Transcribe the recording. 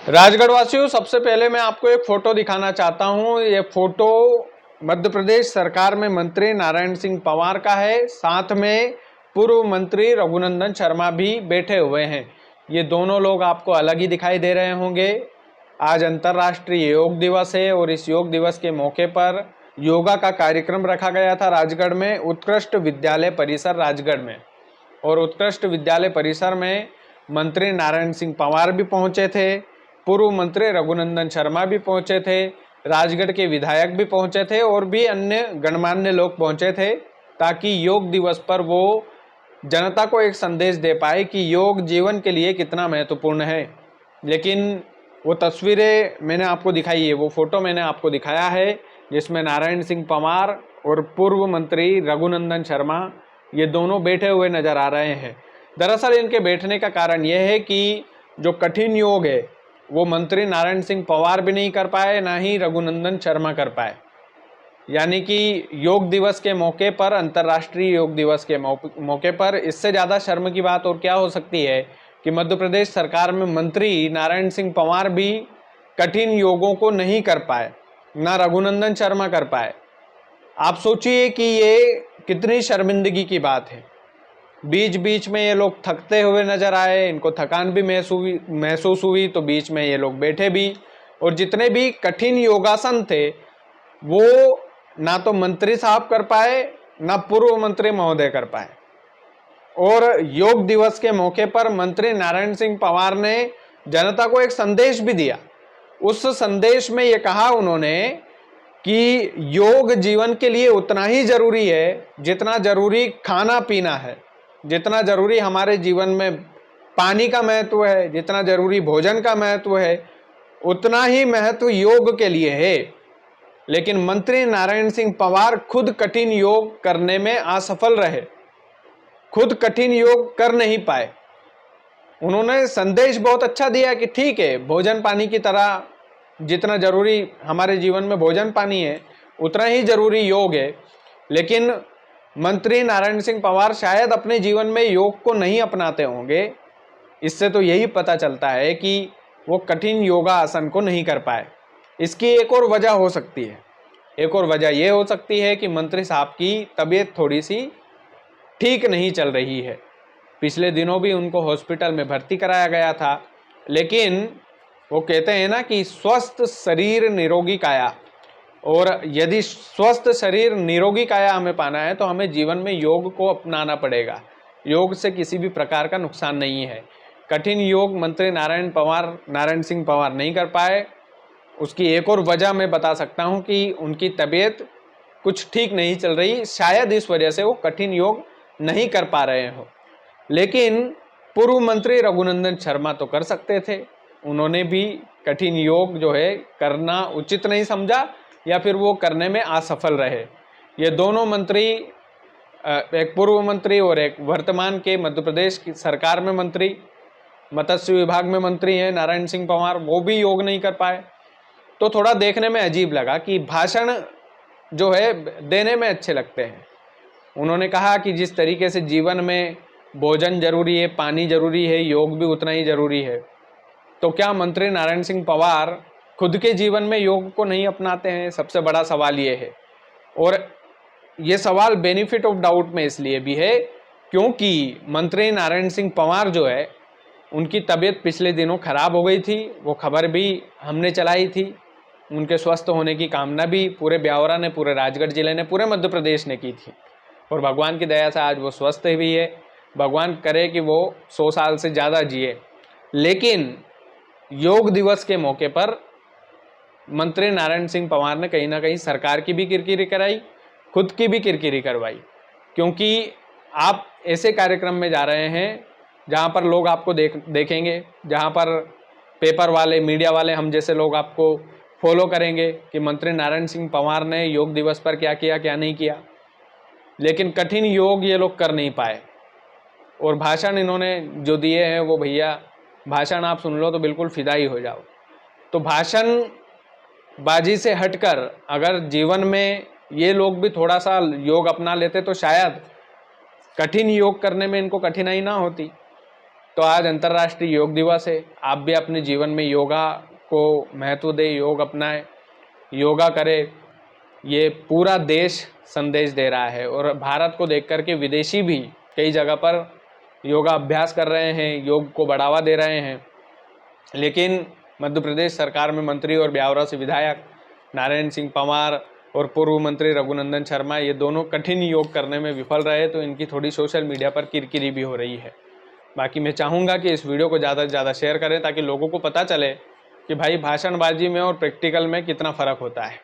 राजगढ़ वासियों, सबसे पहले मैं आपको एक फोटो दिखाना चाहता हूं। ये फोटो मध्य प्रदेश सरकार में मंत्री नारायण सिंह पवार का है। साथ में पूर्व मंत्री रघुनंदन शर्मा भी बैठे हुए हैं। ये दोनों लोग आपको अलग ही दिखाई दे रहे होंगे। आज अंतर्राष्ट्रीय योग दिवस है और इस योग दिवस के मौके पर योगा का कार्यक्रम रखा गया था राजगढ़ में, उत्कृष्ट विद्यालय परिसर राजगढ़ में। और उत्कृष्ट विद्यालय परिसर में मंत्री नारायण सिंह पवार भी पहुंचे थे, पूर्व मंत्री रघुनंदन शर्मा भी पहुंचे थे, राजगढ़ के विधायक भी पहुंचे थे और भी अन्य गणमान्य लोग पहुंचे थे, ताकि योग दिवस पर वो जनता को एक संदेश दे पाए कि योग जीवन के लिए कितना महत्वपूर्ण है। लेकिन वो तस्वीरें मैंने आपको दिखाई है, वो फोटो मैंने आपको दिखाया है, जिसमें नारायण सिंह पवार और पूर्व मंत्री रघुनंदन शर्मा ये दोनों बैठे हुए नजर आ रहे हैं। दरअसल इनके बैठने का कारण यह है कि जो कठिन योग है वो मंत्री नारायण सिंह पवार भी नहीं कर पाए, ना ही रघुनंदन शर्मा कर पाए। यानी कि योग दिवस के मौके पर, अंतर्राष्ट्रीय योग दिवस के मौके पर इससे ज़्यादा शर्म की बात और क्या हो सकती है कि मध्य प्रदेश सरकार में मंत्री नारायण सिंह पवार भी कठिन योगों को नहीं कर पाए, ना रघुनंदन शर्मा कर पाए। आप सोचिए कि ये कितनी शर्मिंदगी की बात है। बीच बीच में ये लोग थकते हुए नजर आए, इनको थकान भी महसूस हुई तो बीच में ये लोग बैठे भी, और जितने भी कठिन योगासन थे वो ना तो मंत्री साहब कर पाए, ना पूर्व मंत्री महोदय कर पाए। और योग दिवस के मौके पर मंत्री नारायण सिंह पवार ने जनता को एक संदेश भी दिया। उस संदेश में ये कहा उन्होंने कि योग जीवन के लिए उतना ही जरूरी है जितना जरूरी खाना पीना है, जितना जरूरी हमारे जीवन में पानी का महत्व है, जितना जरूरी भोजन का महत्व है, उतना ही महत्व योग के लिए है। लेकिन मंत्री नारायण सिंह पवार खुद कठिन योग करने में असफल रहे, खुद कठिन योग कर नहीं पाए। उन्होंने संदेश बहुत अच्छा दिया कि ठीक है, भोजन पानी की तरह जितना जरूरी हमारे जीवन में भोजन पानी है उतना ही जरूरी योग है। लेकिन मंत्री नारायण सिंह पवार शायद अपने जीवन में योग को नहीं अपनाते होंगे। इससे तो यही पता चलता है कि वो कठिन योगा आसन को नहीं कर पाए। इसकी एक और वजह हो सकती है, एक और वजह ये हो सकती है कि मंत्री साहब की तबीयत थोड़ी सी ठीक नहीं चल रही है। पिछले दिनों भी उनको हॉस्पिटल में भर्ती कराया गया था। लेकिन वो कहते हैं ना कि स्वस्थ शरीर निरोगी काया, और यदि स्वस्थ शरीर निरोगी काया हमें पाना है तो हमें जीवन में योग को अपनाना पड़ेगा। योग से किसी भी प्रकार का नुकसान नहीं है। कठिन योग मंत्री नारायण सिंह पवार नहीं कर पाए। उसकी एक और वजह मैं बता सकता हूं कि उनकी तबीयत कुछ ठीक नहीं चल रही, शायद इस वजह से वो कठिन योग नहीं कर पा रहे हो। लेकिन पूर्व मंत्री रघुनंदन शर्मा तो कर सकते थे। उन्होंने भी कठिन योग जो है करना उचित नहीं समझा, या फिर वो करने में असफल रहे। ये दोनों मंत्री, एक पूर्व मंत्री और एक वर्तमान के मध्य प्रदेश की सरकार में मंत्री, मत्स्य विभाग में मंत्री हैं नारायण सिंह पवार, वो भी योग नहीं कर पाए। तो थोड़ा देखने में अजीब लगा कि भाषण जो है देने में अच्छे लगते हैं। उन्होंने कहा कि जिस तरीके से जीवन में भोजन जरूरी है, पानी जरूरी है, योग भी उतना ही जरूरी है। तो क्या मंत्री नारायण सिंह पवार खुद के जीवन में योग को नहीं अपनाते हैं? सबसे बड़ा सवाल ये है। और ये सवाल बेनिफिट ऑफ डाउट में इसलिए भी है क्योंकि मंत्री नारायण सिंह पवार जो है उनकी तबीयत पिछले दिनों खराब हो गई थी। वो खबर भी हमने चलाई थी। उनके स्वस्थ होने की कामना भी पूरे ब्यावरा ने, पूरे राजगढ़ जिले ने, पूरे मध्य प्रदेश ने की थी। और भगवान की दया से आज वो स्वस्थ भी है। भगवान करे कि वो 100 साल से ज़्यादा जिए। लेकिन योग दिवस के मौके पर मंत्री नारायण सिंह पवार ने कहीं ना कहीं सरकार की भी किरकिरी कराई, खुद की भी किरकिरी करवाई। क्योंकि आप ऐसे कार्यक्रम में जा रहे हैं जहां पर लोग आपको देखेंगे, जहां पर पेपर वाले, मीडिया वाले, हम जैसे लोग आपको फॉलो करेंगे कि मंत्री नारायण सिंह पवार ने योग दिवस पर क्या किया, क्या नहीं किया। लेकिन कठिन योग ये लोग कर नहीं पाए। और भाषण इन्होंने जो दिए हैं वो भैया, भाषण आप सुन लो तो बिल्कुल फिदा ही हो जाओ। तो भाषण बाजी से हटकर अगर जीवन में ये लोग भी थोड़ा सा योग अपना लेते तो शायद कठिन योग करने में इनको कठिनाई ना होती। तो आज अंतर्राष्ट्रीय योग दिवस है। आप भी अपने जीवन में योगा को महत्व दें, योग अपनाएं, योगा करें। ये पूरा देश संदेश दे रहा है और भारत को देख कर के विदेशी भी कई जगह पर योगा अभ्यास कर रहे हैं, योग को बढ़ावा दे रहे हैं। लेकिन मध्य प्रदेश सरकार में मंत्री और ब्यावरा से विधायक नारायण सिंह पंवार और पूर्व मंत्री रघुनंदन शर्मा, ये दोनों कठिन योग करने में विफल रहे, तो इनकी थोड़ी सोशल मीडिया पर किरकिरी भी हो रही है। बाकी मैं चाहूँगा कि इस वीडियो को ज़्यादा से ज़्यादा शेयर करें ताकि लोगों को पता चले कि भाई भाषणबाजी में और प्रैक्टिकल में कितना फ़र्क होता है।